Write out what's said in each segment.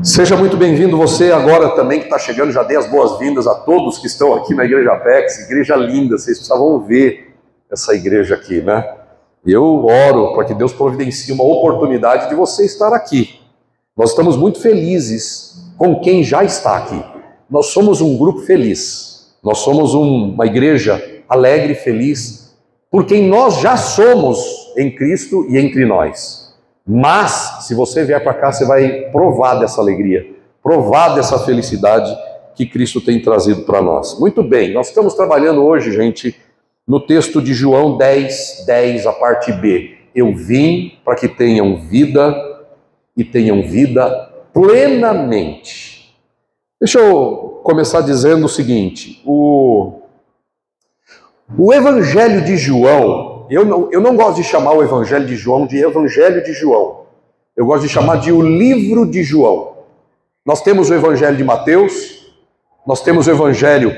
Seja muito bem-vindo você agora também que está chegando. Já dei as boas-vindas a todos que estão aqui na Igreja Apex. Igreja linda, vocês precisavam ver essa igreja aqui, né? E eu oro para que Deus providencie uma oportunidade de você estar aqui. Nós estamos muito felizes com quem já está aqui. Nós somos um grupo feliz. Nós somos uma igreja alegre e feliz por quem nós já somos em Cristo e entre nós. Mas, se você vier para cá, você vai provar dessa alegria, provar dessa felicidade que Cristo tem trazido para nós. Muito bem, nós estamos trabalhando hoje, gente, no texto de João 10:10, a parte B. Eu vim para que tenham vida e tenham vida plenamente. Deixa eu começar dizendo o seguinte, o Evangelho de João, eu não gosto de chamar o Evangelho de João de Evangelho de João. Eu gosto de chamar de o livro de João. Nós temos o Evangelho de Mateus, nós temos o Evangelho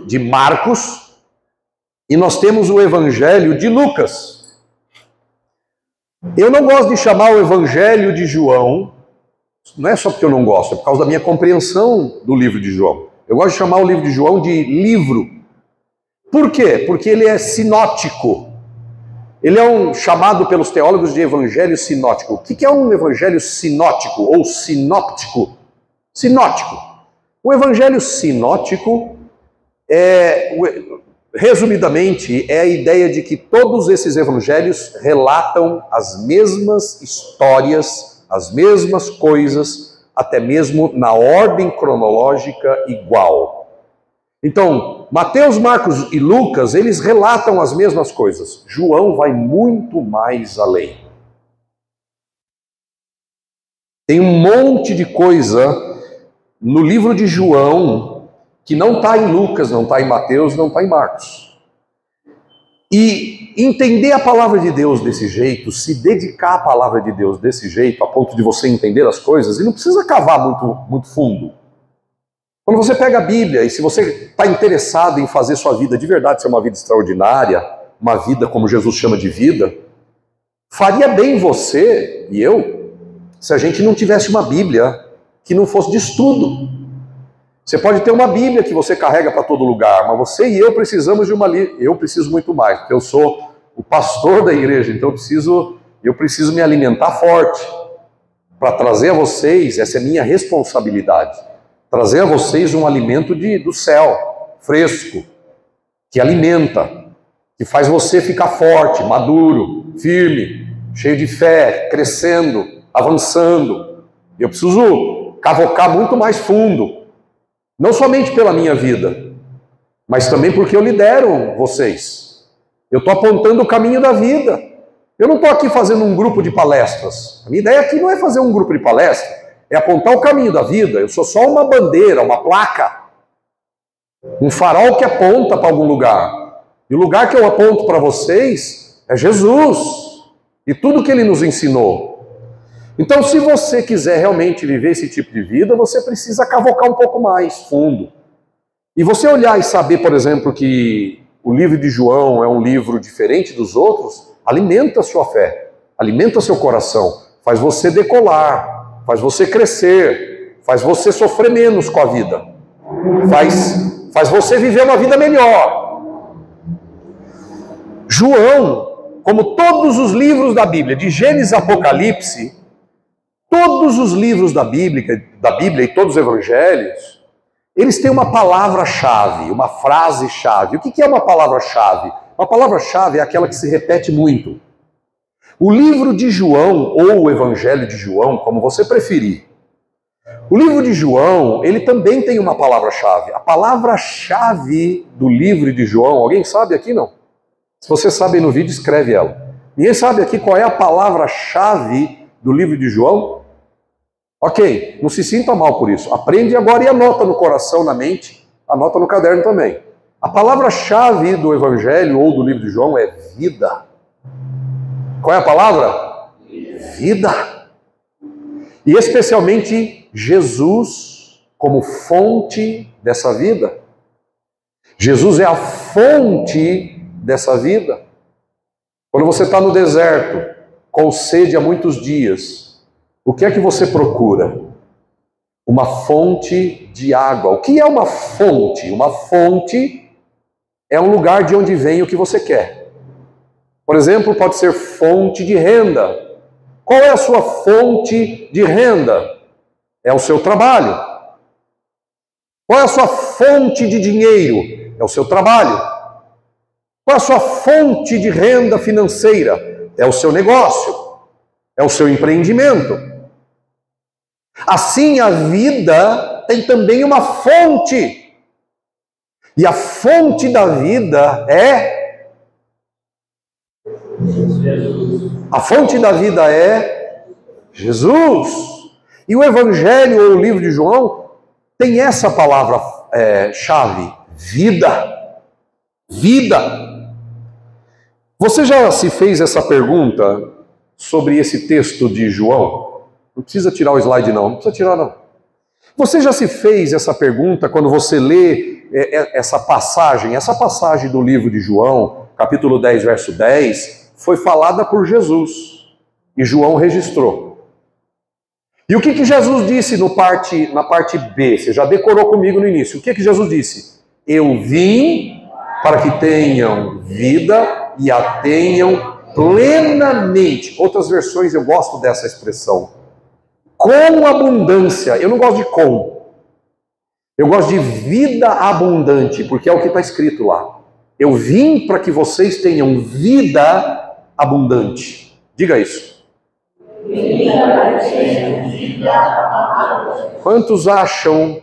de Marcos e nós temos o Evangelho de Lucas. Eu não gosto de chamar o Evangelho de João, não é só porque eu não gosto, é por causa da minha compreensão do livro de João. Eu gosto de chamar o livro de João de livro. Por quê? Porque ele é sinótico. Ele é chamado pelos teólogos de evangelho sinótico. O que é um evangelho sinótico ou sinóptico? Sinótico. O evangelho sinótico resumidamente, é a ideia de que todos esses evangelhos relatam as mesmas histórias, as mesmas coisas, até mesmo na ordem cronológica igual. Então, Mateus, Marcos e Lucas, eles relatam as mesmas coisas. João vai muito mais além. Tem um monte de coisa no livro de João que não está em Lucas, não está em Mateus, não está em Marcos. E entender a palavra de Deus desse jeito, se dedicar à palavra de Deus desse jeito, a ponto de você entender as coisas, e não precisa cavar muito fundo. Quando você pega a Bíblia, e se você está interessado em fazer sua vida de verdade ser uma vida extraordinária, uma vida como Jesus chama de vida, faria bem você e eu, se a gente não tivesse uma Bíblia que não fosse de estudo. Você pode ter uma Bíblia que você carrega para todo lugar, mas você e eu precisamos de uma... Eu preciso muito mais, porque eu sou o pastor da igreja, então eu preciso me alimentar forte para trazer a vocês, essa é minha responsabilidade. Trazer a vocês um alimento do céu, fresco, que alimenta, que faz você ficar forte, maduro, firme, cheio de fé, crescendo, avançando. Eu preciso cavocar muito mais fundo, não somente pela minha vida, mas também porque eu lidero vocês. Eu estou apontando o caminho da vida. Eu não estou aqui fazendo um grupo de palestras. A minha ideia aqui não é fazer um grupo de palestras. É apontar o caminho da vida. Eu sou só uma bandeira, uma placa, um farol que aponta para algum lugar. E o lugar que eu aponto para vocês é Jesus e tudo que Ele nos ensinou. Então, se você quiser realmente viver esse tipo de vida, você precisa cavocar um pouco mais fundo. E você olhar e saber, por exemplo, que o livro de João é um livro diferente dos outros, alimenta a sua fé, alimenta seu coração, faz você decolar, faz você crescer, faz você sofrer menos com a vida, faz você viver uma vida melhor. João, como todos os livros da Bíblia, de Gênesis a Apocalipse, todos os livros da Bíblia e todos os evangelhos, eles têm uma palavra-chave, uma frase-chave. O que é uma palavra-chave? Uma palavra-chave é aquela que se repete muito. O livro de João, ou o Evangelho de João, como você preferir. O livro de João, ele também tem uma palavra-chave. A palavra-chave do livro de João, alguém sabe aqui não? Se você sabe aí no vídeo, escreve ela. Ninguém sabe aqui qual é a palavra-chave do livro de João? Ok, não se sinta mal por isso. Aprende agora e anota no coração, na mente, anota no caderno também. A palavra-chave do Evangelho ou do livro de João é vida. Qual é a palavra? Vida. E especialmente Jesus como fonte dessa vida. Jesus é a fonte dessa vida. Quando você está no deserto, com sede há muitos dias, o que é que você procura? Uma fonte de água. O que é uma fonte? Uma fonte é um lugar de onde vem o que você quer. Por exemplo, pode ser fonte de renda. Qual é a sua fonte de renda? É o seu trabalho. Qual é a sua fonte de dinheiro? É o seu trabalho. Qual é a sua fonte de renda financeira? É o seu negócio. É o seu empreendimento. Assim, a vida tem também uma fonte. E a fonte da vida é... A fonte da vida é Jesus. E o Evangelho, ou o livro de João, tem essa palavra-chave: vida. Vida. Você já se fez essa pergunta sobre esse texto de João? Não precisa tirar o slide não precisa tirar não. Você já se fez essa pergunta quando você lê essa passagem do livro de João, capítulo 10, verso 10, foi falada por Jesus, e João registrou. E o que Jesus disse na parte B? Você já decorou comigo no início. O que Jesus disse? Eu vim para que tenham vida e a tenham plenamente. Outras versões eu gosto dessa expressão. Com abundância. Eu não gosto de com. Eu gosto de vida abundante, porque é o que está escrito lá. Eu vim para que vocês tenham vida abundante. Diga isso. Quantos acham,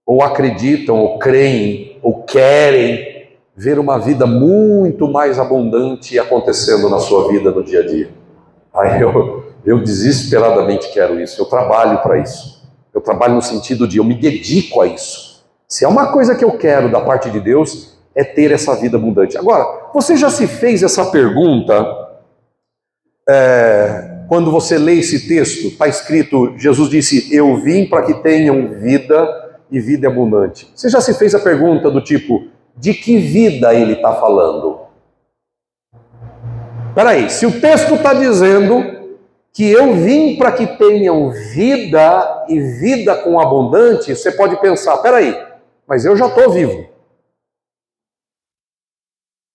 ou acreditam, ou creem, ou querem ver uma vida muito mais abundante acontecendo na sua vida no dia a dia? Eu desesperadamente quero isso, eu trabalho para isso. Eu trabalho no sentido de eu me dedico a isso. Se é uma coisa que eu quero da parte de Deus, é ter essa vida abundante. Agora, você já se fez essa pergunta quando você lê esse texto? Está escrito, Jesus disse, eu vim para que tenham vida e vida abundante. Você já se fez a pergunta do tipo, de que vida ele está falando? Peraí, se o texto está dizendo que eu vim para que tenham vida e vida com abundante, você pode pensar, peraí, mas eu já estou vivo.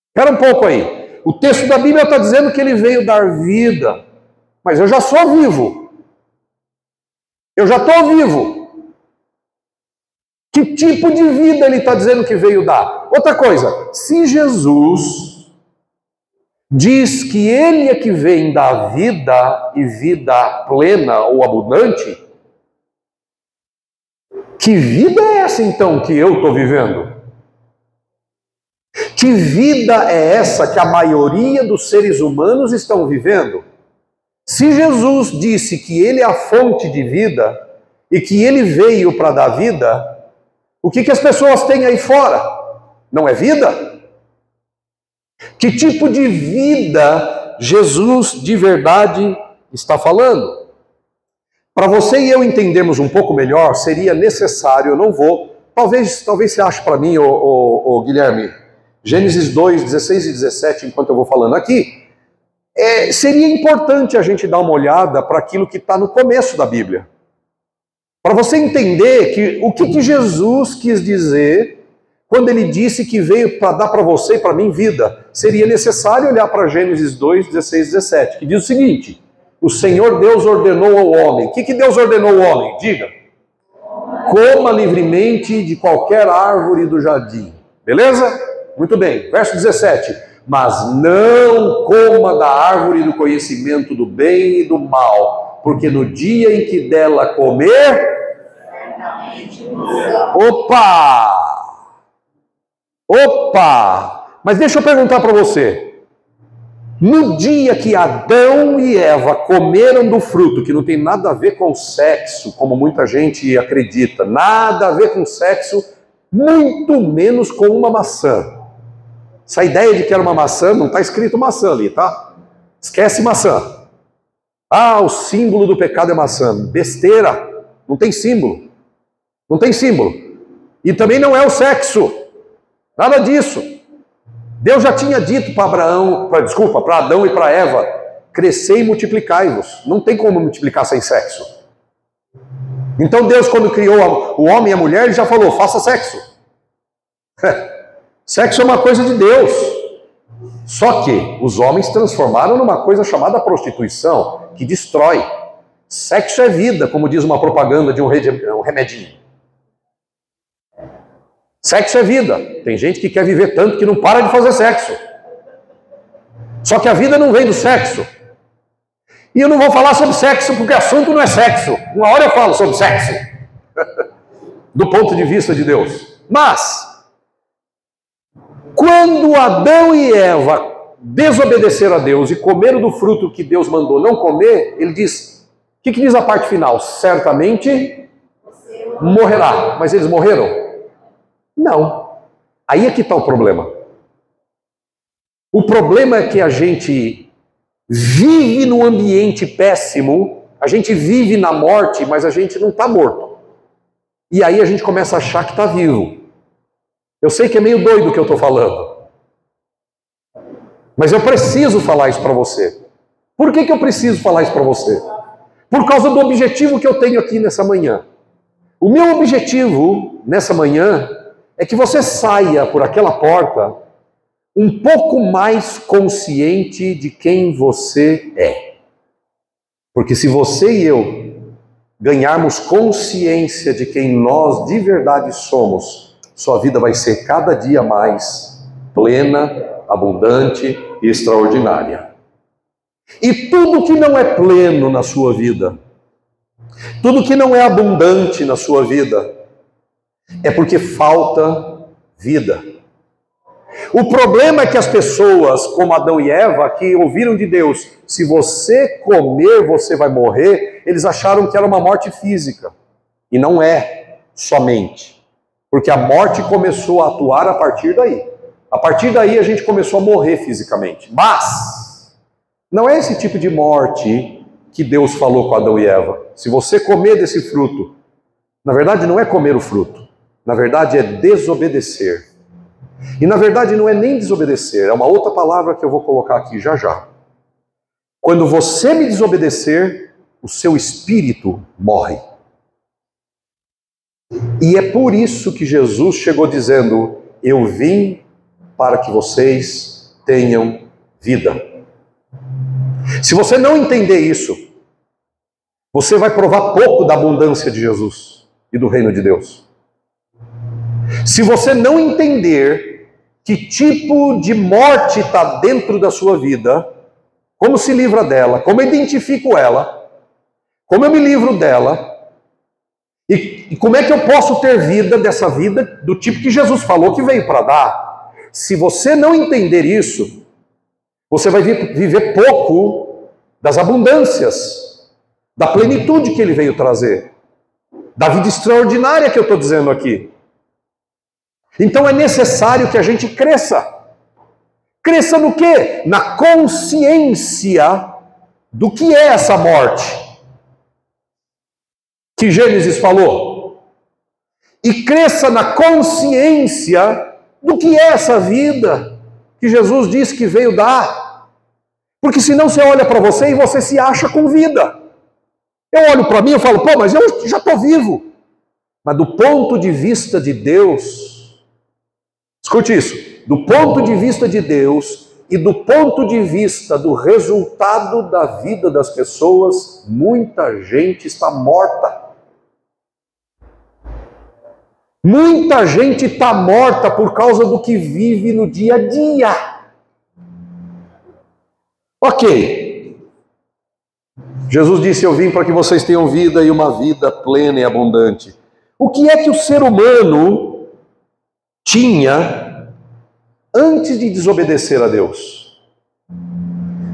Espera um pouco aí. O texto da Bíblia está dizendo que ele veio dar vida, mas eu já sou vivo. Eu já estou vivo. Que tipo de vida ele está dizendo que veio dar? Outra coisa, se Jesus diz que ele é que vem dar vida e vida plena ou abundante, que vida é essa então que eu estou vivendo? Que vida é essa que a maioria dos seres humanos estão vivendo? Se Jesus disse que ele é a fonte de vida e que ele veio para dar vida, o que as pessoas têm aí fora? Não é vida? Que tipo de vida Jesus de verdade está falando? Para você e eu entendermos um pouco melhor, seria necessário, eu não vou, talvez você ache para mim, Guilherme, Gênesis 2, 16 e 17, enquanto eu vou falando aqui, seria importante a gente dar uma olhada para aquilo que está no começo da Bíblia. Para você entender o que Jesus quis dizer quando ele disse que veio para dar para você e para mim vida. Seria necessário olhar para Gênesis 2, 16 e 17, que diz o seguinte, o Senhor Deus ordenou ao homem. O que Deus ordenou ao homem? Diga. Coma livremente de qualquer árvore do jardim. Beleza? Muito bem. Verso 17. Mas não coma da árvore do conhecimento do bem e do mal, porque no dia em que dela comer... Opa! Mas deixa eu perguntar para você. No dia que Adão e Eva comeram do fruto, que não tem nada a ver com sexo, como muita gente acredita, nada a ver com sexo, muito menos com uma maçã. Essa ideia de que era uma maçã, não está escrito maçã ali, tá? Esquece maçã. Ah, o símbolo do pecado é maçã. Besteira. Não tem símbolo. Não tem símbolo. E também não é o sexo. Nada disso. Deus já tinha dito para Adão e para Eva, crescei e multiplicai-vos. Não tem como multiplicar sem sexo. Então Deus, quando criou o homem e a mulher, ele já falou, faça sexo. Sexo é uma coisa de Deus. Só que os homens transformaram numa coisa chamada prostituição, que destrói. Sexo é vida, como diz uma propaganda de um remedinho. Sexo é vida. Tem gente que quer viver tanto que não para de fazer sexo. Só que a vida não vem do sexo. E eu não vou falar sobre sexo porque o assunto não é sexo. Uma hora eu falo sobre sexo. Do ponto de vista de Deus. Mas, quando Adão e Eva desobedeceram a Deus e comeram do fruto que Deus mandou não comer, ele diz, o que diz a parte final? Certamente morrerá. Mas eles morreram? Não. Aí é que está o problema. O problema é que a gente vive num ambiente péssimo, a gente vive na morte, mas a gente não está morto. E aí a gente começa a achar que está vivo. Eu sei que é meio doido o que eu estou falando. Mas eu preciso falar isso para você. Por que eu preciso falar isso para você? Por causa do objetivo que eu tenho aqui nessa manhã. O meu objetivo nessa manhã é que você saia por aquela porta um pouco mais consciente de quem você é. Porque se você e eu ganharmos consciência de quem nós de verdade somos, sua vida vai ser cada dia mais plena, abundante e extraordinária. E tudo que não é pleno na sua vida, tudo que não é abundante na sua vida, é porque falta vida. O problema é que as pessoas, como Adão e Eva, que ouviram de Deus, se você comer, você vai morrer, eles acharam que era uma morte física. E não é somente. Porque a morte começou a atuar a partir daí. A partir daí a gente começou a morrer fisicamente. Mas não é esse tipo de morte que Deus falou com Adão e Eva. Se você comer desse fruto, na verdade não é comer o fruto. Na verdade é desobedecer. E na verdade não é nem desobedecer, é uma outra palavra que eu vou colocar aqui já já. Quando você me desobedecer, o seu espírito morre. E é por isso que Jesus chegou dizendo, eu vim para que vocês tenham vida. Se você não entender isso, você vai provar pouco da abundância de Jesus e do reino de Deus. Se você não entender que tipo de morte está dentro da sua vida, como se livra dela, como eu identifico ela, como eu me livro dela, e como é que eu posso ter vida dessa vida do tipo que Jesus falou que veio para dar. Se você não entender isso, você vai viver pouco das abundâncias, da plenitude que ele veio trazer, da vida extraordinária que eu estou dizendo aqui. Então é necessário que a gente cresça. Cresça no quê? Na consciência do que é essa morte que Gênesis falou. E cresça na consciência do que é essa vida que Jesus disse que veio dar. Porque senão você olha para você e você se acha com vida. Eu olho para mim e falo, pô, mas eu já estou vivo. Mas do ponto de vista de Deus, escute isso, do ponto de vista de Deus e do ponto de vista do resultado da vida das pessoas, muita gente está morta. Muita gente está morta por causa do que vive no dia a dia. Ok. Jesus disse, eu vim para que vocês tenham vida e uma vida plena e abundante. O que é que o ser humano tinha antes de desobedecer a Deus?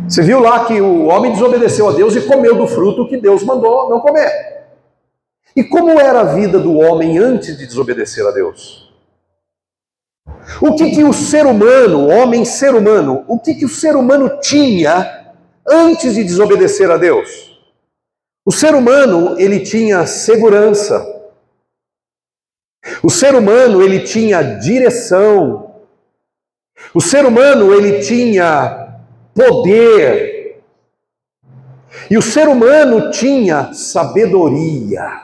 Você viu lá que o homem desobedeceu a Deus e comeu do fruto que Deus mandou não comer. E como era a vida do homem antes de desobedecer a Deus? O que o ser humano, o homem ser humano, o que o ser humano tinha antes de desobedecer a Deus? O ser humano, ele tinha segurança. O ser humano, ele tinha direção. O ser humano, ele tinha poder. E o ser humano tinha sabedoria.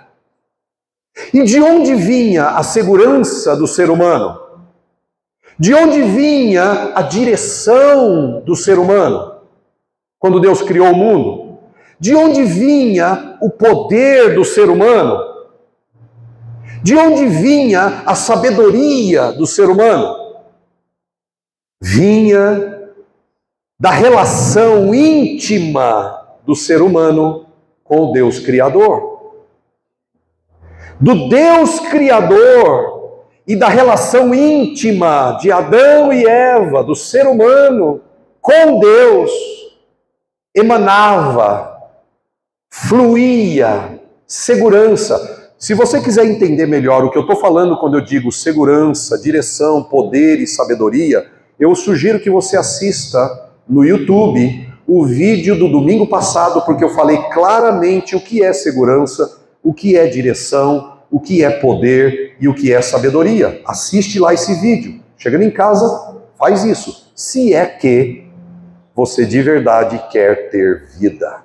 E de onde vinha a segurança do ser humano? De onde vinha a direção do ser humano? Quando Deus criou o mundo? De onde vinha o poder do ser humano? De onde vinha a sabedoria do ser humano? Vinha da relação íntima do ser humano com o Deus Criador. Do Deus Criador e da relação íntima de Adão e Eva, do ser humano com Deus, emanava, fluía segurança. Se você quiser entender melhor o que eu estou falando quando eu digo segurança, direção, poder e sabedoria, eu sugiro que você assista no YouTube o vídeo do domingo passado, porque eu falei claramente o que é segurança, o que é direção, o que é poder e o que é sabedoria. Assiste lá esse vídeo. Chegando em casa, faz isso. Se é que você de verdade quer ter vida,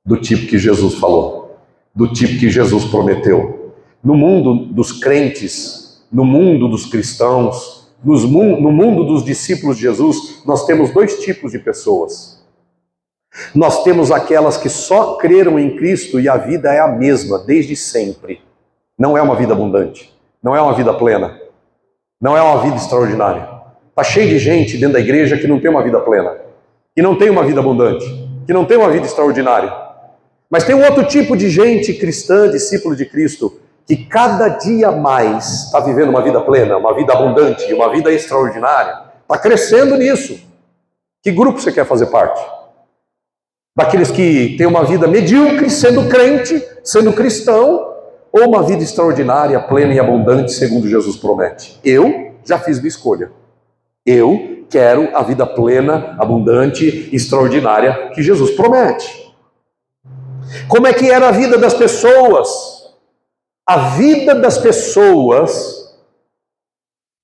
do tipo que Jesus falou, do tipo que Jesus prometeu. No mundo dos crentes, no mundo dos cristãos, no mundo dos discípulos de Jesus, nós temos dois tipos de pessoas. Nós temos aquelas que só creram em Cristo e a vida é a mesma, desde sempre. Não é uma vida abundante, não é uma vida plena, não é uma vida extraordinária. Está cheio de gente dentro da igreja que não tem uma vida plena, que não tem uma vida abundante, que não tem uma vida extraordinária. Mas tem um outro tipo de gente cristã, discípulo de Cristo, que cada dia mais está vivendo uma vida plena, uma vida abundante, uma vida extraordinária. Está crescendo nisso. Que grupo você quer fazer parte? Daqueles que têm uma vida medíocre, sendo crente, sendo cristão, ou uma vida extraordinária, plena e abundante, segundo Jesus promete? Eu já fiz minha escolha. Eu quero a vida plena, abundante, extraordinária que Jesus promete. Como é que era a vida das pessoas? A vida das pessoas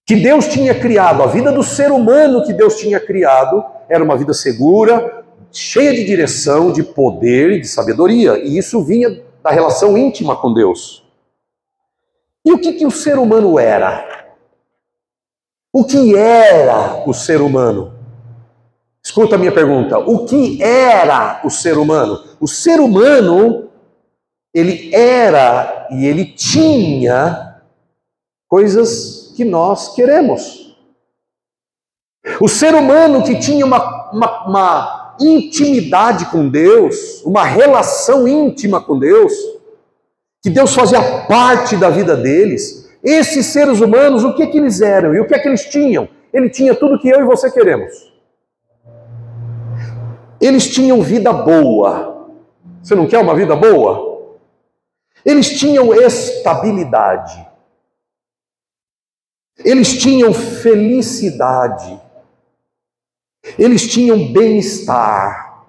que Deus tinha criado, a vida do ser humano que Deus tinha criado, era uma vida segura, cheia de direção, de poder e de sabedoria. E isso vinha da relação íntima com Deus. E o que o ser humano era? O que era o ser humano? Escuta a minha pergunta. O que era o ser humano? O ser humano, ele era e ele tinha coisas que nós queremos. O ser humano que tinha uma intimidade com Deus, uma relação íntima com Deus, que Deus fazia parte da vida deles. Esses seres humanos, o que eles eram e o que é que eles tinham? Ele tinha tudo que eu e você queremos. Eles tinham vida boa. Você não quer uma vida boa? Eles tinham estabilidade. Eles tinham felicidade. Eles tinham bem-estar.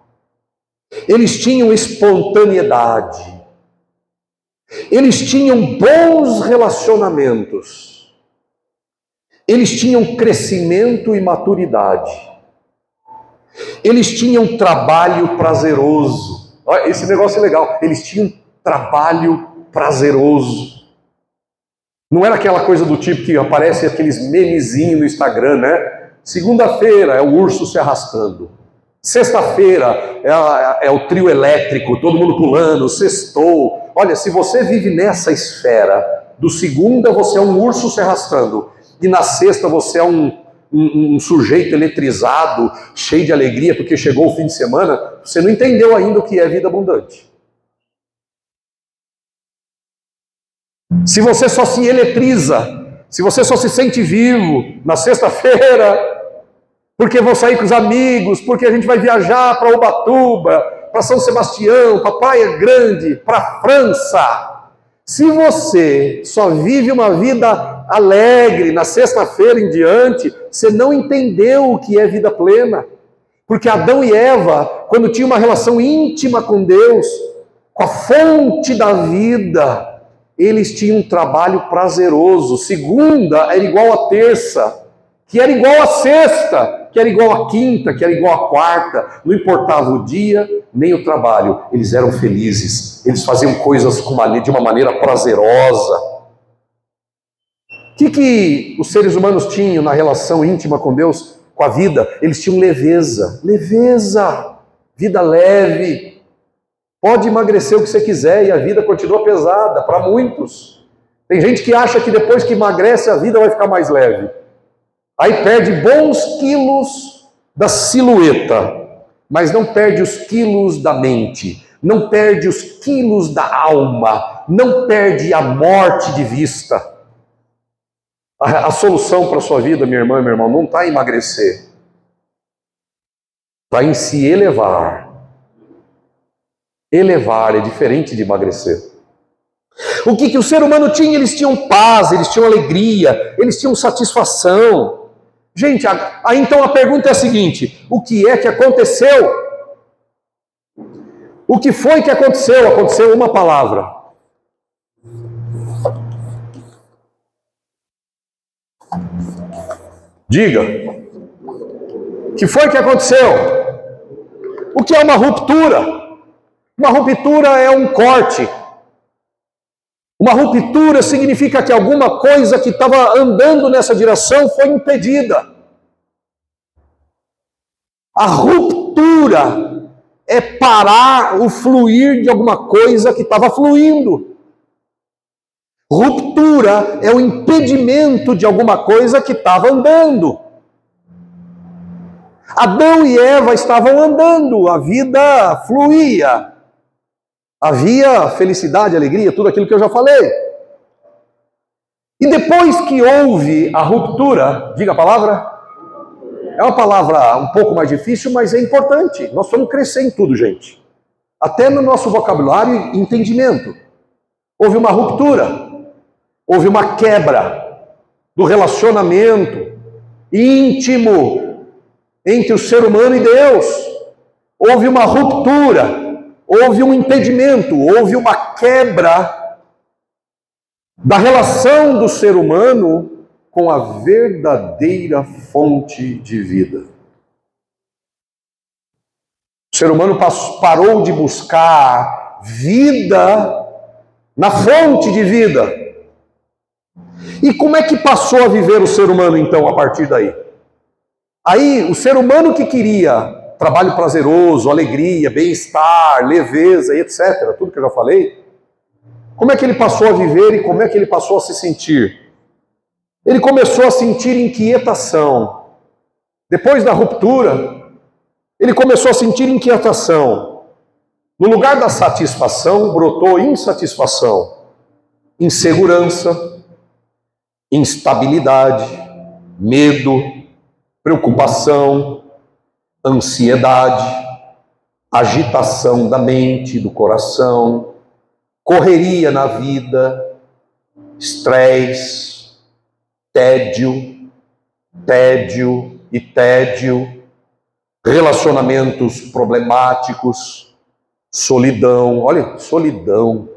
Eles tinham espontaneidade. Eles tinham bons relacionamentos. Eles tinham crescimento e maturidade. Eles tinham trabalho prazeroso. Olha, esse negócio é legal. Eles tinham trabalho prazeroso. Não era aquela coisa do tipo que aparece aqueles memezinhos no Instagram, né? Segunda-feira é o urso se arrastando. Sexta-feira é o trio elétrico, todo mundo pulando, sextou. Olha, se você vive nessa esfera, do segunda você é um urso se arrastando, e na sexta você é um sujeito eletrizado, cheio de alegria, porque chegou o fim de semana, você não entendeu ainda o que é vida abundante. Se você só se eletriza, se você só se sente vivo na sexta-feira, porque vou sair com os amigos, porque a gente vai viajar para Ubatuba, para São Sebastião, para Praia Grande, para a França. Se você só vive uma vida alegre na sexta-feira em diante, você não entendeu o que é vida plena. Porque Adão e Eva, quando tinham uma relação íntima com Deus, com a fonte da vida, eles tinham um trabalho prazeroso. Segunda era igual a terça, que era igual a sexta, que era igual a quinta, que era igual a quarta, não importava o dia nem o trabalho, eles eram felizes, eles faziam coisas de uma maneira prazerosa. O que os seres humanos tinham na relação íntima com Deus, com a vida? Eles tinham leveza, vida leve. Pode emagrecer o que você quiser e a vida continua pesada para muitos. Tem gente que acha que depois que emagrece a vida vai ficar mais leve. Aí perde bons quilos da silhueta, mas não perde os quilos da mente, não perde os quilos da alma, não perde a morte de vista. A solução para a sua vida, minha irmã e meu irmão, não está em emagrecer, está em se elevar. Elevar é diferente de emagrecer. O que o ser humano tinha? Eles tinham paz, eles tinham alegria, eles tinham satisfação. Gente, aí então a pergunta é a seguinte: o que é que aconteceu? O que foi que aconteceu? Aconteceu uma palavra. Diga. O que foi que aconteceu? O que é uma ruptura? Uma ruptura é um corte. Uma ruptura significa que alguma coisa que estava andando nessa direção foi impedida. A ruptura é parar o fluir de alguma coisa que estava fluindo. Ruptura é o impedimento de alguma coisa que estava andando. Adão e Eva estavam andando, a vida fluía. Havia felicidade, alegria, tudo aquilo que eu já falei. E depois que houve a ruptura, diga a palavra. É uma palavra um pouco mais difícil, mas é importante. Nós vamos crescer em tudo, gente. Até no nosso vocabulário e entendimento. Houve uma ruptura. Houve uma quebra do relacionamento íntimo entre o ser humano e Deus. Houve uma ruptura, houve um impedimento, houve uma quebra da relação do ser humano com a verdadeira fonte de vida. O ser humano parou de buscar vida na fonte de vida. E como é que passou a viver o ser humano, então, a partir daí? Aí, o ser humano que queria trabalho prazeroso, alegria, bem-estar, leveza e etc., tudo que eu já falei, como é que ele passou a viver e como é que ele passou a se sentir? Ele começou a sentir inquietação. Depois da ruptura, ele começou a sentir inquietação. No lugar da satisfação, brotou insatisfação, insegurança, instabilidade, medo, preocupação, ansiedade, agitação da mente, do coração, correria na vida, estresse, tédio e tédio, relacionamentos problemáticos, solidão. Olha, solidão.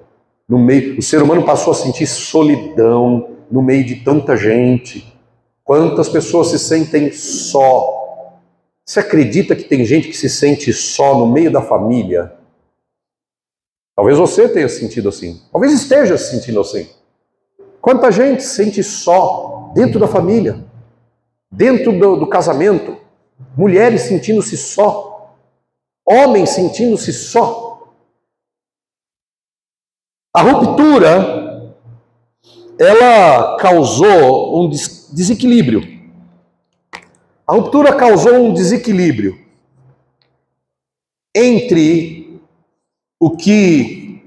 No meio, o ser humano passou a sentir solidão no meio de tanta gente. Quantas pessoas se sentem só? Você acredita que tem gente que se sente só no meio da família? Talvez você tenha sentido assim. Talvez esteja se sentindo assim. Quanta gente se sente só dentro da família, dentro do casamento, mulheres sentindo-se só, homens sentindo-se só. A ruptura, ela causou um desequilíbrio. A ruptura causou um desequilíbrio entre o que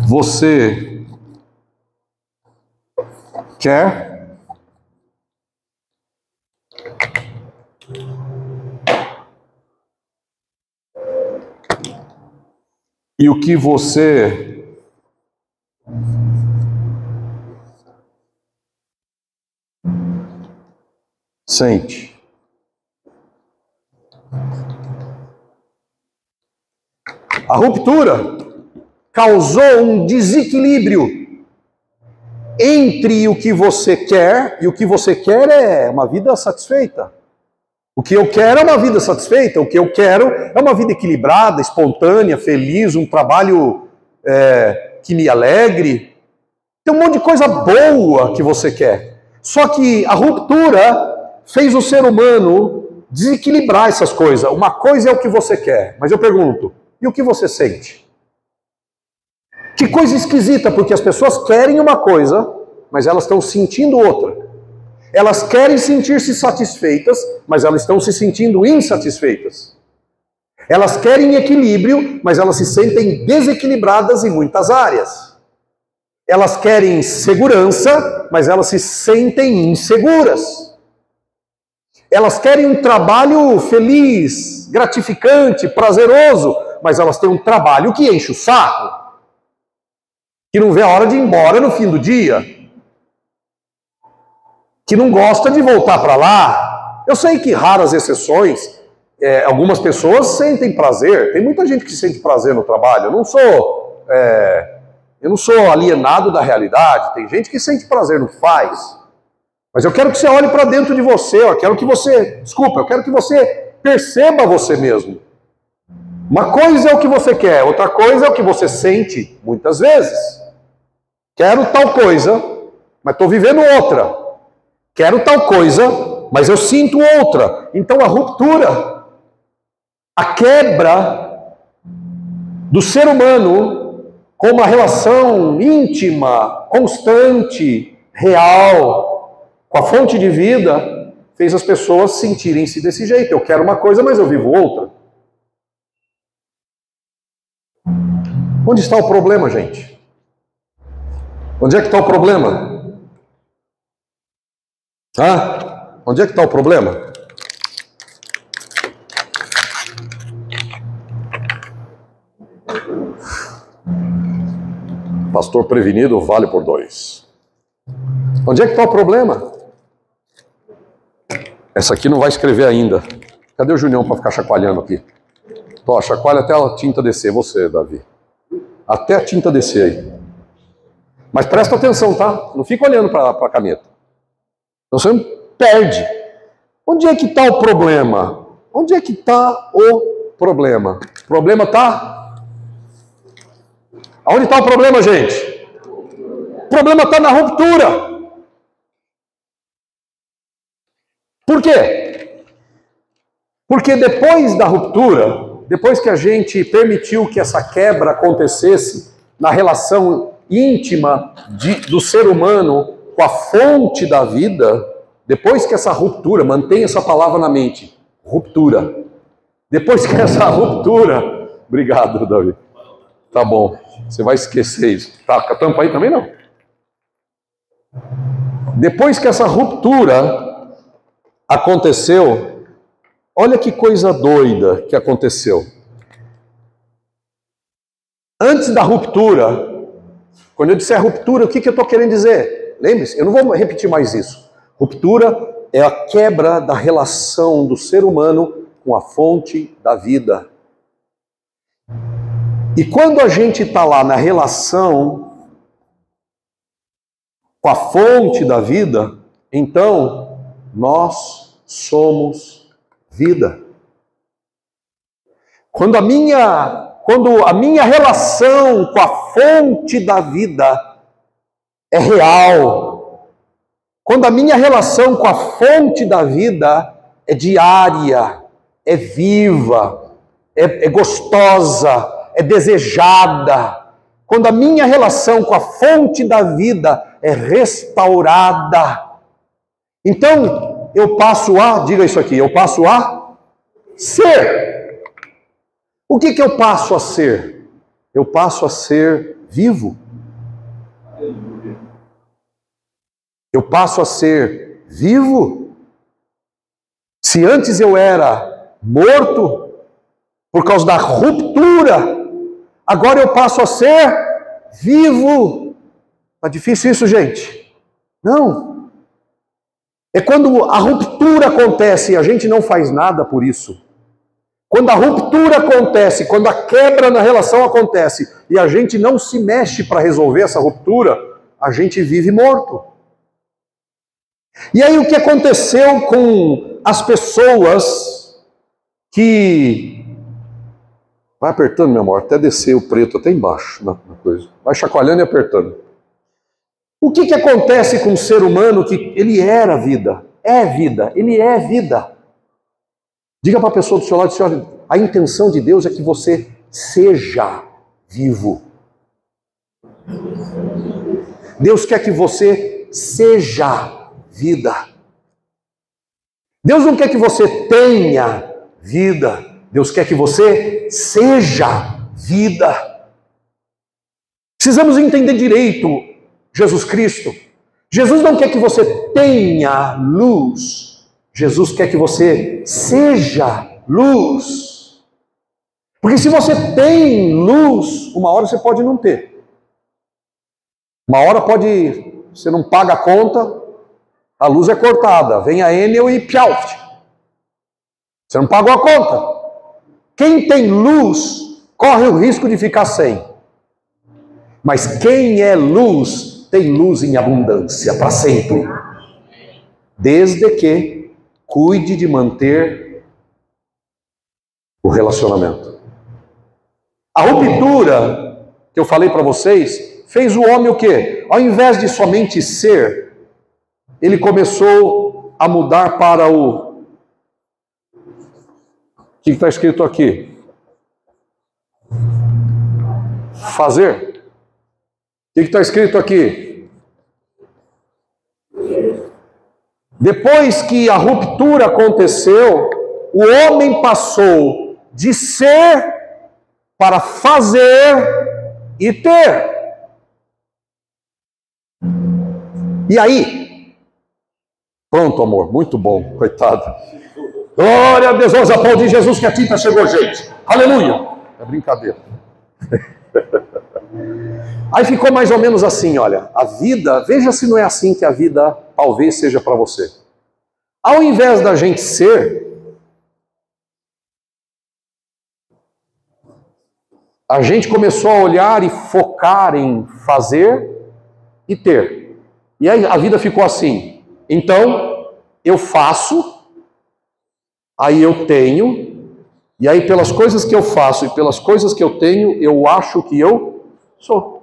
você quer e o que você sente. A ruptura causou um desequilíbrio entre o que você quer, e o que você quer é uma vida satisfeita. O que eu quero é uma vida satisfeita, o que eu quero é uma vida equilibrada, espontânea, feliz, um trabalho que me alegre. Tem um monte de coisa boa que você quer. Só que a ruptura fez o ser humano desequilibrar essas coisas. Uma coisa é o que você quer, mas eu pergunto, e o que você sente? Que coisa esquisita, porque as pessoas querem uma coisa, mas elas estão sentindo outra. Elas querem sentir-se satisfeitas, mas elas estão se sentindo insatisfeitas. Elas querem equilíbrio, mas elas se sentem desequilibradas em muitas áreas. Elas querem segurança, mas elas se sentem inseguras. Elas querem um trabalho feliz, gratificante, prazeroso, mas elas têm um trabalho que enche o saco, que não vê a hora de ir embora no fim do dia, que não gosta de voltar para lá. Eu sei que raras exceções, algumas pessoas sentem prazer, tem muita gente que sente prazer no trabalho. Eu não sou alienado da realidade, tem gente que sente prazer no que faz. Mas eu quero que você olhe para dentro de você, eu quero que você perceba você mesmo. Uma coisa é o que você quer, outra coisa é o que você sente, muitas vezes. Quero tal coisa, mas estou vivendo outra. Quero tal coisa, mas eu sinto outra. Então a ruptura, a quebra do ser humano com uma relação íntima, constante, real, com a fonte de vida, fez as pessoas sentirem-se desse jeito. Eu quero uma coisa, mas eu vivo outra. Onde está o problema, gente? Onde é que está o problema? Onde é que está o problema? Pastor prevenido vale por 2. Onde é que está o problema? Essa aqui não vai escrever ainda. Cadê o Junião para ficar chacoalhando aqui? Tó, chacoalha até a tinta descer, você, Davi. Até a tinta descer aí. Mas presta atenção, tá? Não fica olhando para a caneta. Você perde. Onde é que está o problema? Onde é que está o problema? O problema está? Aonde está o problema, gente? O problema está na ruptura. Por quê? Porque depois da ruptura, depois que a gente permitiu que essa quebra acontecesse na relação íntima do ser humano com a fonte da vida, depois que essa ruptura, mantenha essa palavra na mente, ruptura. Depois que essa ruptura, obrigado, Davi. Tá bom, você vai esquecer isso. Tá com a tampa aí também não? Depois que essa ruptura aconteceu, olha que coisa doida que aconteceu. Antes da ruptura, quando eu disser ruptura, o que eu estou querendo dizer? Lembre-se, eu não vou repetir mais isso. Ruptura é a quebra da relação do ser humano com a fonte da vida. E quando a gente está lá na relação com a fonte da vida, então nós somos vida. Quando a minha relação com a fonte da vida é real, quando a minha relação com a fonte da vida é diária, é viva, é gostosa, é desejada, quando a minha relação com a fonte da vida é restaurada, então eu passo a, diga isso aqui, eu passo a ser. O que eu passo a ser? Eu passo a ser vivo. Eu passo a ser vivo. Se antes eu era morto, por causa da ruptura, agora eu passo a ser vivo. Tá difícil isso, gente? Não. É quando a ruptura acontece e a gente não faz nada por isso. Quando a ruptura acontece, quando a quebra na relação acontece e a gente não se mexe para resolver essa ruptura, a gente vive morto. E aí o que aconteceu com as pessoas que... Vai apertando, meu amor, até descer o preto até embaixo na coisa. Vai chacoalhando e apertando. O que acontece com o ser humano que ele era vida? É vida, ele é vida. Diga para a pessoa do seu lado, olha, a intenção de Deus é que você seja vivo. Deus quer que você seja vida. Deus não quer que você tenha vida. Deus quer que você seja vida. Precisamos entender direito Jesus Cristo. Jesus não quer que você tenha luz. Jesus quer que você seja luz. Porque se você tem luz, uma hora você pode não ter. Uma hora você não paga a conta, a luz é cortada. Vem a Enel e pjauf. Você não pagou a conta. Quem tem luz corre o risco de ficar sem. Mas quem é luz, tem luz em abundância para sempre. Desde que cuide de manter o relacionamento. A ruptura que eu falei para vocês fez o homem o quê? Ao invés de somente ser, ele começou a mudar para o... O que está escrito aqui? Fazer. O que está escrito aqui? Depois que a ruptura aconteceu, o homem passou de ser para fazer e ter. E aí? Pronto, amor, muito bom, coitado. Glória a Deus, vamos aplaudir Jesus que a tinta chegou, gente. Aleluia. É brincadeira. Aí ficou mais ou menos assim, olha, a vida, veja se não é assim que a vida talvez seja para você. Ao invés da gente ser, a gente começou a olhar e focar em fazer e ter. E aí a vida ficou assim. Então, eu faço, aí eu tenho, e aí pelas coisas que eu faço e pelas coisas que eu tenho, eu acho que eu sou.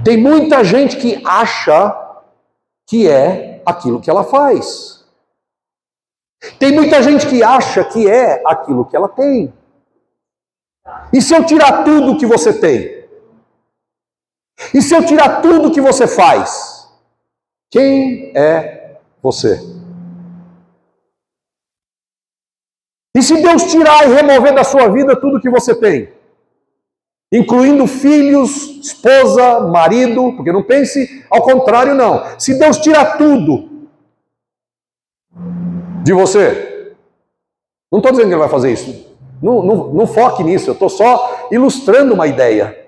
Tem muita gente que acha que é aquilo que ela faz. Tem muita gente que acha que é aquilo que ela tem. E se eu tirar tudo que você tem? E se eu tirar tudo que você faz? Quem é você? E se Deus tirar e remover da sua vida tudo que você tem? Incluindo filhos, esposa, marido, porque não pense ao contrário não. Se Deus tirar tudo de você, não estou dizendo que Ele vai fazer isso. Não foque nisso, eu estou só ilustrando uma ideia.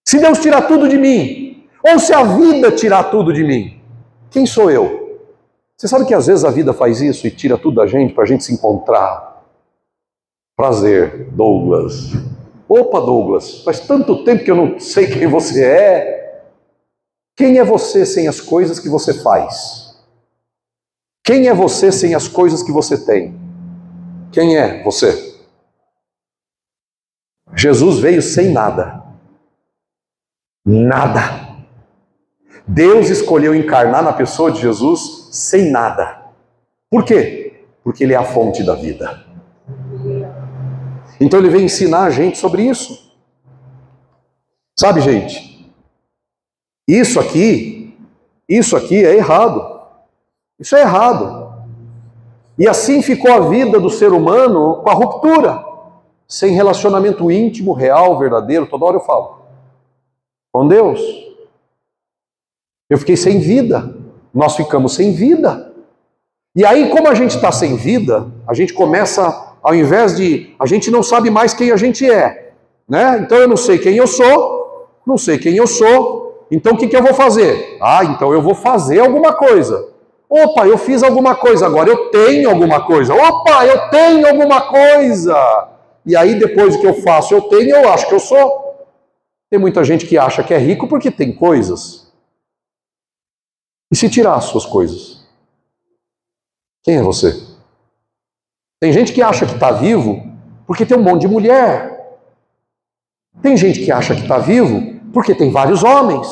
Se Deus tirar tudo de mim, ou se a vida tirar tudo de mim, quem sou eu? Você sabe que às vezes a vida faz isso e tira tudo da gente para a gente se encontrar. Prazer, Douglas. Opa, Douglas, faz tanto tempo que eu não sei quem você é. Quem é você sem as coisas que você faz? Quem é você sem as coisas que você tem? Quem é você? Jesus veio sem nada. Nada. Deus escolheu encarnar na pessoa de Jesus sem nada. Por quê? Porque Ele é a fonte da vida. Então Ele vem ensinar a gente sobre isso. Sabe, gente? Isso aqui é errado. Isso é errado. E assim ficou a vida do ser humano com a ruptura. Sem relacionamento íntimo, real, verdadeiro. Toda hora eu falo. Com Deus. Eu fiquei sem vida. Nós ficamos sem vida. E aí, como a gente está sem vida, a gente começa, ao invés de... A gente não sabe mais quem a gente é. Né? Então eu não sei quem eu sou. Não sei quem eu sou. Então o que eu vou fazer? Então eu vou fazer alguma coisa. Opa, eu fiz alguma coisa, agora eu tenho alguma coisa. Opa, eu tenho alguma coisa. E aí depois do que eu faço, eu tenho, eu acho que eu sou. Tem muita gente que acha que é rico porque tem coisas. E se tirar as suas coisas? Quem é você? Tem gente que acha que está vivo porque tem um monte de mulher. Tem gente que acha que está vivo porque tem vários homens.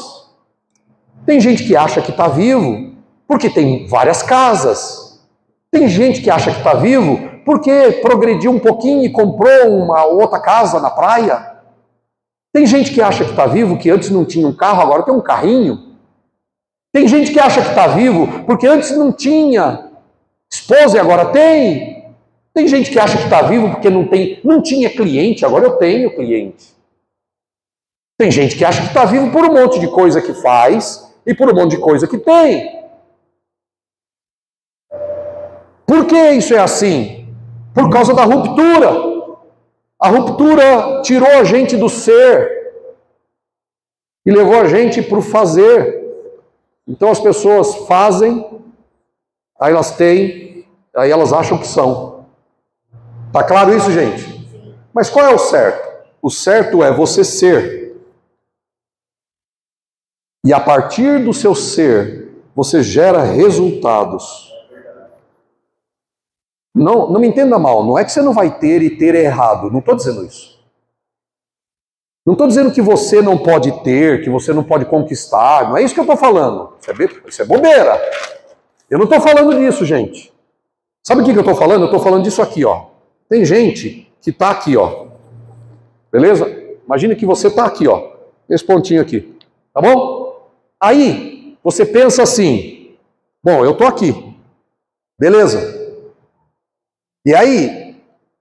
Tem gente que acha que está vivo porque tem várias casas. Tem gente que acha que está vivo porque progrediu um pouquinho e comprou uma outra casa na praia. Tem gente que acha que está vivo que antes não tinha um carro, agora tem um carrinho. Tem gente que acha que está vivo porque antes não tinha esposa e agora tem. Tem gente que acha que está vivo porque não tinha cliente, agora eu tenho cliente. Tem gente que acha que está vivo por um monte de coisa que faz e por um monte de coisa que tem. Por que isso é assim? Por causa da ruptura. A ruptura tirou a gente do ser e levou a gente para o fazer. Então as pessoas fazem, aí elas têm, aí elas acham que são. Tá claro isso, gente? Mas qual é o certo? O certo é você ser. E a partir do seu ser, você gera resultados. Não me entenda mal, não é que você não vai ter e ter é errado. Não estou dizendo isso. Não estou dizendo que você não pode ter, que você não pode conquistar. Não é isso que eu estou falando. Isso é bobeira. Eu não estou falando disso, gente. Sabe o que eu estou falando? Eu estou falando disso aqui, ó. Tem gente que está aqui, ó. Beleza? Imagina que você está aqui, ó. Esse pontinho aqui. Tá bom? Aí, você pensa assim. Bom, eu estou aqui. Beleza? E aí,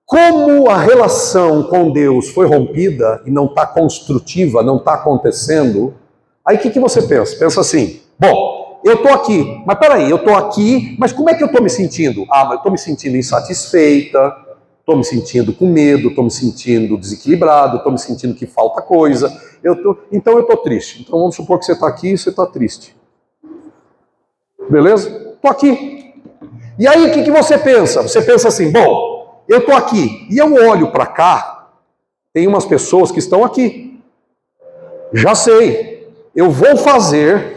como a relação com Deus foi rompida e não está construtiva, não está acontecendo, aí o que você pensa? Pensa assim, bom, eu estou aqui, mas peraí, eu estou aqui, mas como é que eu estou me sentindo? Ah, mas eu estou me sentindo insatisfeita, estou me sentindo com medo, estou me sentindo desequilibrado, estou me sentindo que falta coisa, então eu estou triste. Então vamos supor que você está aqui e você está triste. Beleza? Estou aqui. E aí o que você pensa? Você pensa assim, bom, eu estou aqui e eu olho para cá, tem umas pessoas que estão aqui. Já sei, eu vou fazer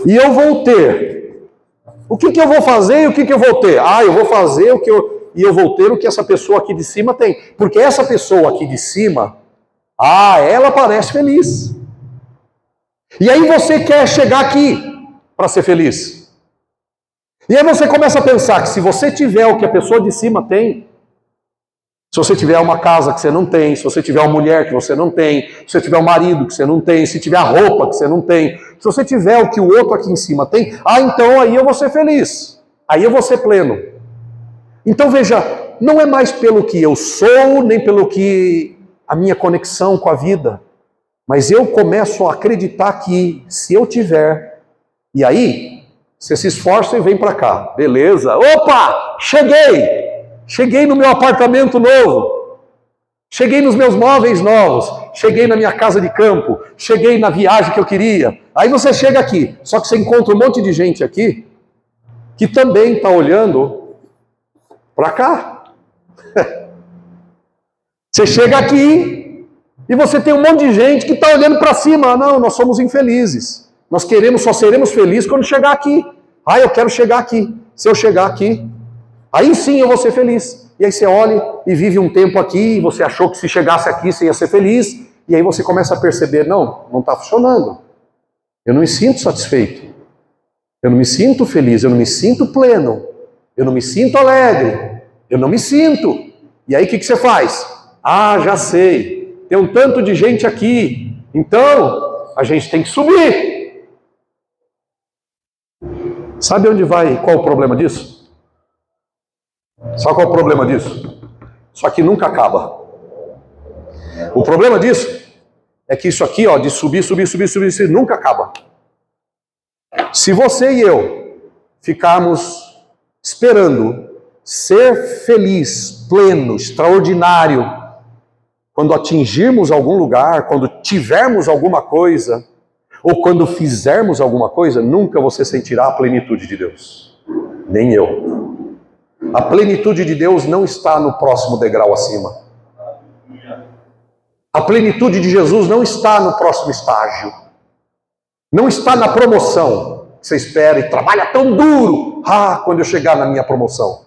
e eu vou ter. O que eu vou fazer e o que eu vou ter? Ah, eu vou fazer e eu vou ter o que essa pessoa aqui de cima tem. Porque essa pessoa aqui de cima, ela parece feliz. E aí você quer chegar aqui para ser feliz. E aí você começa a pensar que se você tiver o que a pessoa de cima tem, se você tiver uma casa que você não tem, se você tiver uma mulher que você não tem, se você tiver um marido que você não tem, se tiver a roupa que você não tem, se você tiver o que o outro aqui em cima tem, então aí eu vou ser feliz, aí eu vou ser pleno. Então veja, não é mais pelo que eu sou, nem pelo que a minha conexão com a vida, mas eu começo a acreditar que se eu tiver, e aí você se esforça e vem para cá, beleza? Opa, cheguei! Cheguei no meu apartamento novo, cheguei nos meus móveis novos, cheguei na minha casa de campo, cheguei na viagem que eu queria. Aí você chega aqui, só que você encontra um monte de gente aqui que também está olhando para cá. Você chega aqui e você tem um monte de gente que está olhando para cima. Não, nós somos infelizes. Nós só seremos felizes quando chegar aqui. Eu quero chegar aqui. Se eu chegar aqui, aí sim eu vou ser feliz. E aí você olha e vive um tempo aqui, e você achou que se chegasse aqui você ia ser feliz, e aí você começa a perceber, não está funcionando. Eu não me sinto satisfeito. Eu não me sinto feliz, eu não me sinto pleno. Eu não me sinto alegre. Eu não me sinto. E aí o que você faz? Já sei. Tem um tanto de gente aqui. Então, a gente tem que subir. Sabe onde vai? Qual o problema disso? Sabe qual é o problema disso? Isso aqui nunca acaba. O problema disso é que isso aqui, de subir, nunca acaba. Se você e eu ficarmos esperando ser feliz, pleno, extraordinário, quando atingirmos algum lugar, quando tivermos alguma coisa, ou quando fizermos alguma coisa, nunca você sentirá a plenitude de Deus. Nem eu. A plenitude de Deus não está no próximo degrau acima. A plenitude de Jesus não está no próximo estágio. Não está na promoção que você espera e trabalha tão duro. Quando eu chegar na minha promoção.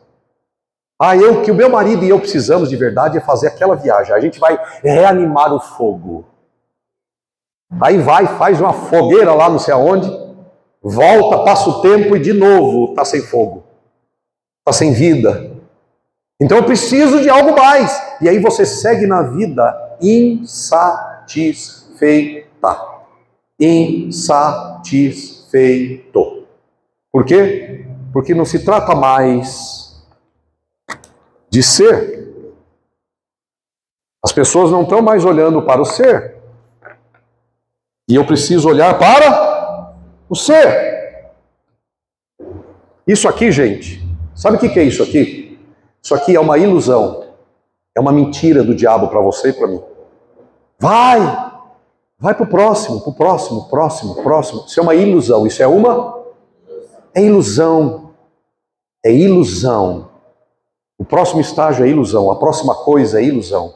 O que o meu marido e eu precisamos de verdade é fazer aquela viagem. A gente vai reanimar o fogo. Aí faz uma fogueira lá não sei aonde, volta, passa o tempo e de novo está sem fogo. Está sem vida. Então eu preciso de algo mais. E aí você segue na vida insatisfeita. Insatisfeito. Por quê? Porque não se trata mais de ser. As pessoas não estão mais olhando para o ser. E eu preciso olhar para o ser. Isso aqui, gente, sabe o que é isso aqui? Isso aqui é uma ilusão. É uma mentira do diabo para você e para mim. Vai para o próximo, próximo. Isso é uma ilusão. Isso é ilusão. É ilusão. O próximo estágio é ilusão. A próxima coisa é ilusão.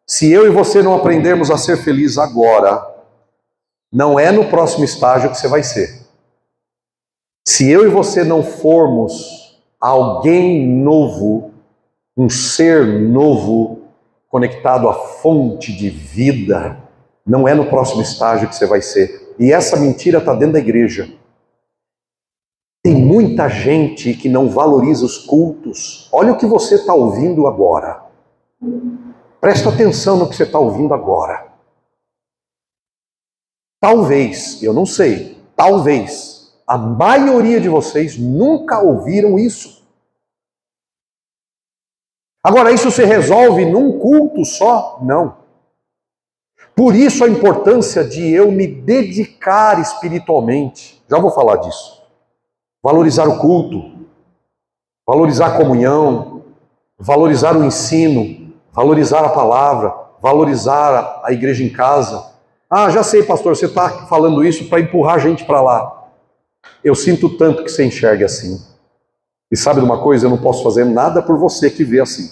Se eu e você não aprendermos a ser felizes agora, não é no próximo estágio que você vai ser. Se eu e você não formos alguém novo, um ser novo, conectado à fonte de vida, não é no próximo estágio que você vai ser. E essa mentira está dentro da igreja. Tem muita gente que não valoriza os cultos. Olha o que você está ouvindo agora. Presta atenção no que você está ouvindo agora. Talvez, eu não sei, talvez, a maioria de vocês nunca ouviram isso. Agora, isso se resolve num culto só? Não. Por isso a importância de eu me dedicar espiritualmente. Já vou falar disso. Valorizar o culto, valorizar a comunhão, valorizar o ensino, valorizar a palavra, valorizar a igreja em casa. Já sei, pastor, você está falando isso para empurrar a gente para lá. Eu sinto tanto que você enxergue assim. E sabe de uma coisa? Eu não posso fazer nada por você que vê assim.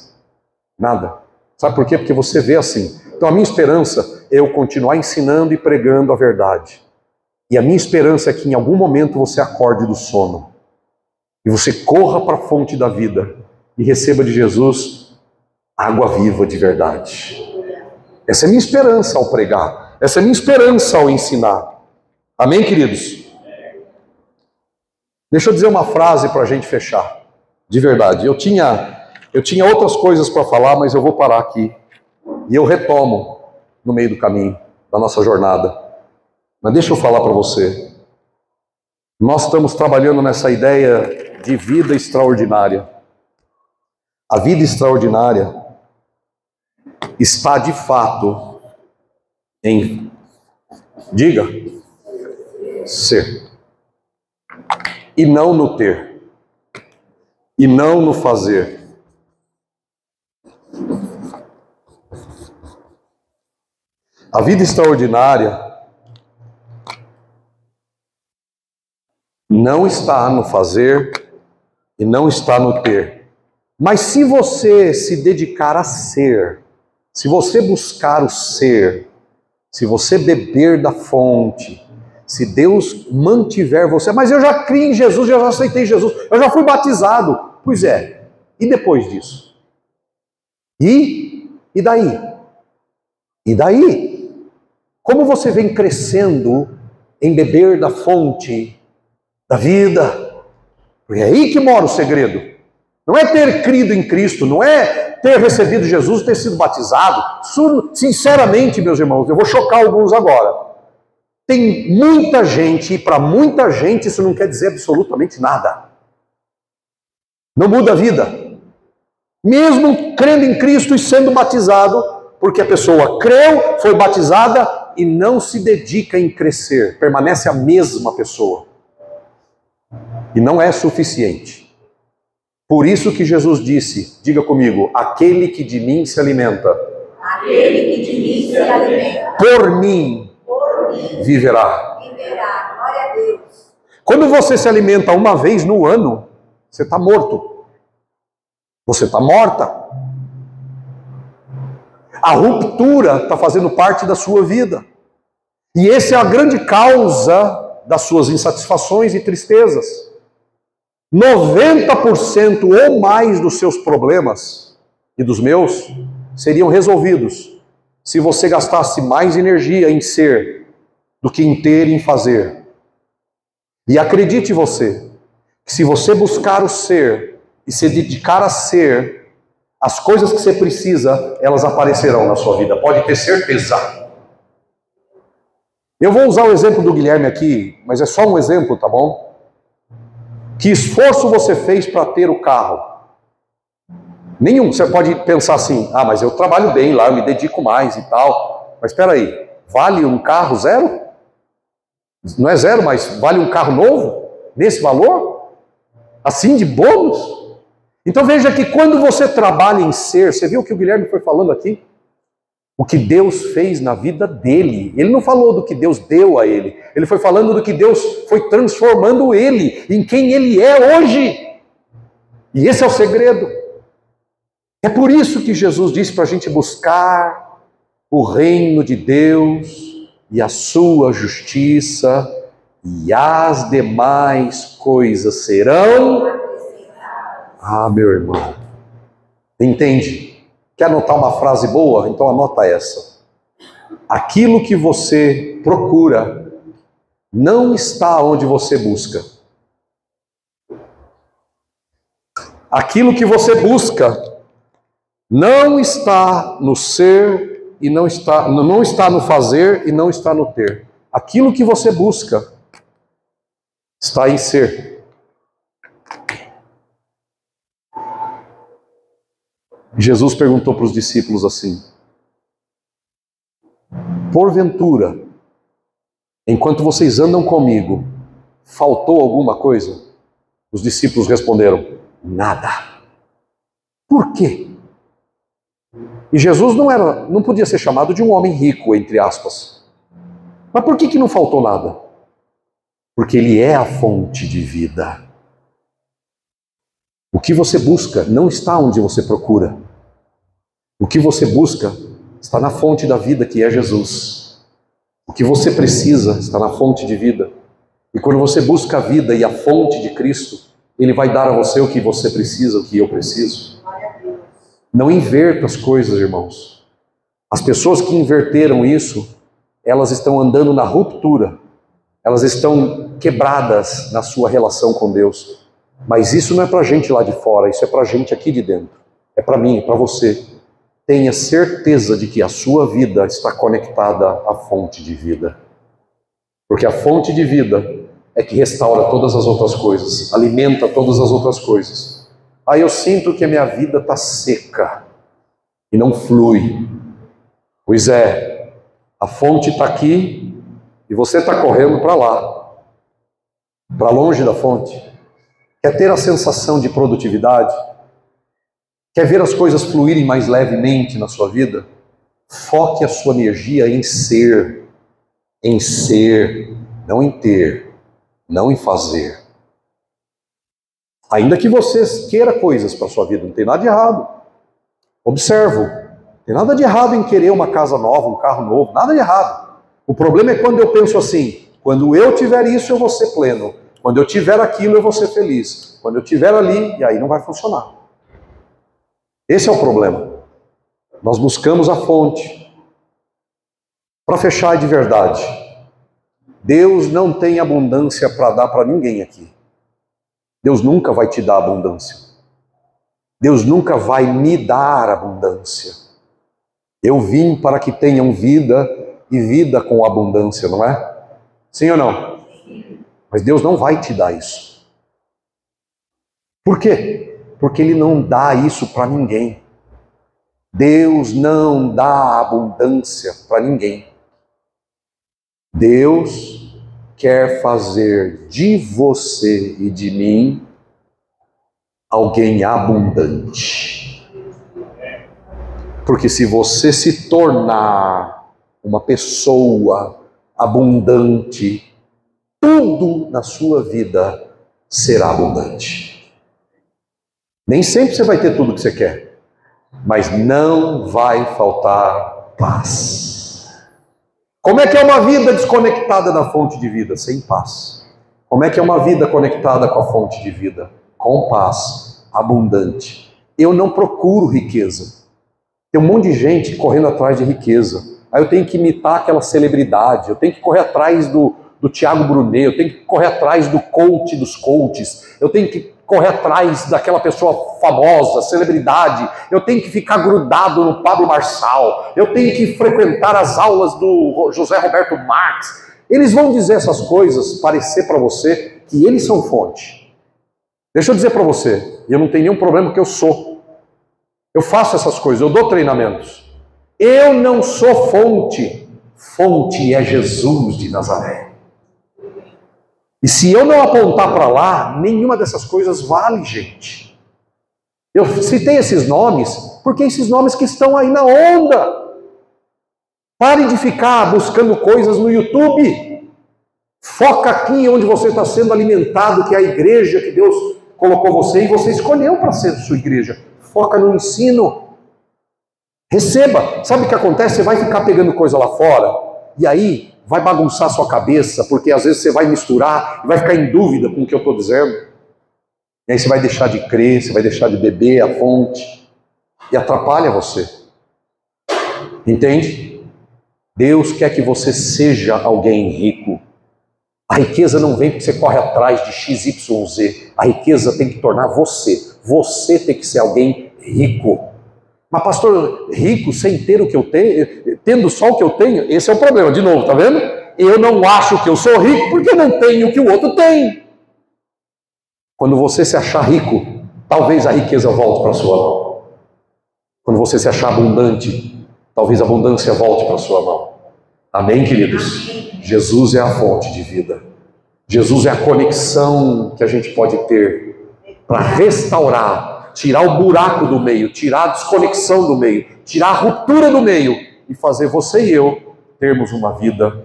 Nada. Sabe por quê? Porque você vê assim. Então a minha esperança é eu continuar ensinando e pregando a verdade. E a minha esperança é que em algum momento você acorde do sono. E você corra para a fonte da vida. E receba de Jesus água viva de verdade. Essa é a minha esperança ao pregar. Essa é a minha esperança ao ensinar. Amém, queridos? Deixa eu dizer uma frase para a gente fechar. De verdade. Eu tinha outras coisas para falar, mas eu vou parar aqui. E eu retomo no meio do caminho, da nossa jornada. Mas deixa eu falar para você. Nós estamos trabalhando nessa ideia de vida extraordinária. A vida extraordinária está de fato em, diga, ser. E não no ter. E não no fazer. A vida extraordinária não está no fazer e não está no ter. Mas se você se dedicar a ser, se você buscar o ser, se você beber da fonte, se Deus mantiver você, mas eu já criei em Jesus, eu já aceitei Jesus, eu já fui batizado. Pois é, e depois disso? E daí? E daí? Como você vem crescendo em beber da fonte da vida? Porque é aí que mora o segredo. Não é ter crido em Cristo, não é ter recebido Jesus, ter sido batizado. Sinceramente, meus irmãos, eu vou chocar alguns agora. Tem muita gente, e para muita gente isso não quer dizer absolutamente nada. Não muda a vida. Mesmo crendo em Cristo e sendo batizado, porque a pessoa creu, foi batizada e não se dedica em crescer. Permanece a mesma pessoa. E não é suficiente. Por isso que Jesus disse, diga comigo, aquele que de mim se alimenta. Aquele que de mim se alimenta. Por mim viverá. Glória a Deus. Quando você se alimenta uma vez no ano, você está morto. Você está morta. A ruptura está fazendo parte da sua vida. E essa é a grande causa das suas insatisfações e tristezas. 90% ou mais dos seus problemas e dos meus seriam resolvidos se você gastasse mais energia em ser do que em ter e em fazer. E acredite você, que se você buscar o ser e se dedicar a ser, as coisas que você precisa, elas aparecerão na sua vida, pode ter certeza. Eu vou usar o exemplo do Guilherme aqui, mas é só um exemplo, tá bom? Que esforço você fez para ter o carro? Nenhum. Você pode pensar assim, mas eu trabalho bem lá, eu me dedico mais e tal. Mas espera aí, vale um carro zero? Não é zero, mas vale um carro novo? Nesse valor? Assim de bônus? Então veja que quando você trabalha em ser, você viu o que o Guilherme foi falando aqui? O que Deus fez na vida dele. Ele não falou do que Deus deu a ele. Ele foi falando do que Deus foi transformando ele em quem ele é hoje. E esse é o segredo. É por isso que Jesus disse para a gente buscar o reino de Deus e a sua justiça, e as demais coisas serão... meu irmão, entende? Quer anotar uma frase boa? Então anota essa. Aquilo que você procura não está onde você busca. Aquilo que você busca não está no ser e não está no fazer e não está no ter. Aquilo que você busca está em ser. Jesus perguntou para os discípulos assim: porventura, enquanto vocês andam comigo, faltou alguma coisa? Os discípulos responderam: nada. Por quê? E Jesus não podia ser chamado de um homem rico, entre aspas. Mas por que não faltou nada? Porque Ele é a fonte de vida. O que você busca não está onde você procura. O que você busca está na fonte da vida, que é Jesus. O que você precisa está na fonte de vida. E quando você busca a vida e a fonte de Cristo, Ele vai dar a você o que você precisa, o que eu preciso. Não inverta as coisas, irmãos. As pessoas que inverteram isso, elas estão andando na ruptura. Elas estão quebradas na sua relação com Deus. Mas isso não é para a gente lá de fora, isso é para a gente aqui de dentro. É para mim, é para você. Tenha certeza de que a sua vida está conectada à fonte de vida. Porque a fonte de vida é que restaura todas as outras coisas, alimenta todas as outras coisas. Eu sinto que a minha vida está seca e não flui. Pois é, a fonte está aqui e você está correndo para lá, para longe da fonte. Quer ter a sensação de produtividade? Quer ver as coisas fluírem mais levemente na sua vida? Foque a sua energia em ser, não em ter, não em fazer. Ainda que você queira coisas para a sua vida, não tem nada de errado. Observo, não tem nada de errado em querer uma casa nova, um carro novo, nada de errado. O problema é quando eu penso assim: quando eu tiver isso eu vou ser pleno, quando eu tiver aquilo eu vou ser feliz, quando eu tiver ali, e aí não vai funcionar. Esse é o problema. Nós buscamos a fonte. Para fechar de verdade, Deus não tem abundância para dar para ninguém aqui. Deus nunca vai te dar abundância. Deus nunca vai me dar abundância. Eu vim para que tenham vida e vida com abundância, não é? Sim ou não? Mas Deus não vai te dar isso. Por quê? Porque Ele não dá isso para ninguém. Deus não dá abundância para ninguém. Deus quer fazer de você e de mim alguém abundante. Porque se você se tornar uma pessoa abundante, tudo na sua vida será abundante. Nem sempre você vai ter tudo que você quer. mas não vai faltar paz. Como é que é uma vida desconectada da fonte de vida? Sem paz. Como é que é uma vida conectada com a fonte de vida? Com paz, abundante. Eu não procuro riqueza. Tem um monte de gente correndo atrás de riqueza. Aí eu tenho que imitar aquela celebridade, eu tenho que correr atrás do Thiago Brunet, eu tenho que correr atrás do coach dos coaches, eu tenho que correr atrás daquela pessoa famosa, celebridade, eu tenho que ficar grudado no Pablo Marçal, eu tenho que frequentar as aulas do José Roberto Marx. Eles vão dizer essas coisas, parecer para você que eles são fonte. Deixa eu dizer para você, e eu não tenho nenhum problema porque eu sou. Eu faço essas coisas, eu dou treinamentos. Eu não sou fonte. Fonte é Jesus de Nazaré. E se eu não apontar para lá, nenhuma dessas coisas vale, gente. Eu citei esses nomes, porque esses nomes que estão aí na onda. Parem de ficar buscando coisas no YouTube. Foca aqui onde você está sendo alimentado, que é a igreja que Deus colocou você e você escolheu para ser sua igreja. Foca no ensino. Receba. Sabe o que acontece? Você vai ficar pegando coisa lá fora e aí vai bagunçar sua cabeça, porque às vezes você vai misturar e vai ficar em dúvida com o que eu estou dizendo. E aí você vai deixar de crer, você vai deixar de beber a fonte e atrapalha você. Entende? Deus quer que você seja alguém rico. A riqueza não vem porque você corre atrás de XYZ. A riqueza tem que tornar você. Você tem que ser alguém rico. Mas pastor, rico sem ter o que eu tenho, tendo só o que eu tenho, esse é o problema, de novo, tá vendo? Eu não acho que eu sou rico porque eu não tenho o que o outro tem. Quando você se achar rico, talvez a riqueza volte para a sua mão. Quando você se achar abundante, talvez a abundância volte para a sua mão. Amém, queridos? Jesus é a fonte de vida. Jesus é a conexão que a gente pode ter para restaurar, tirar o buraco do meio, tirar a desconexão do meio, tirar a ruptura do meio e fazer você e eu termos uma vida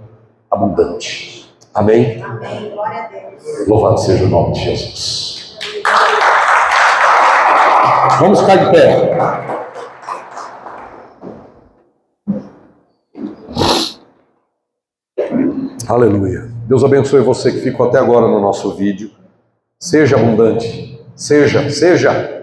abundante. Amém? Amém. Glória a Deus. Louvado seja o nome de Jesus. Vamos ficar de pé. Aleluia. Deus abençoe você que ficou até agora no nosso vídeo. Seja abundante. Seja.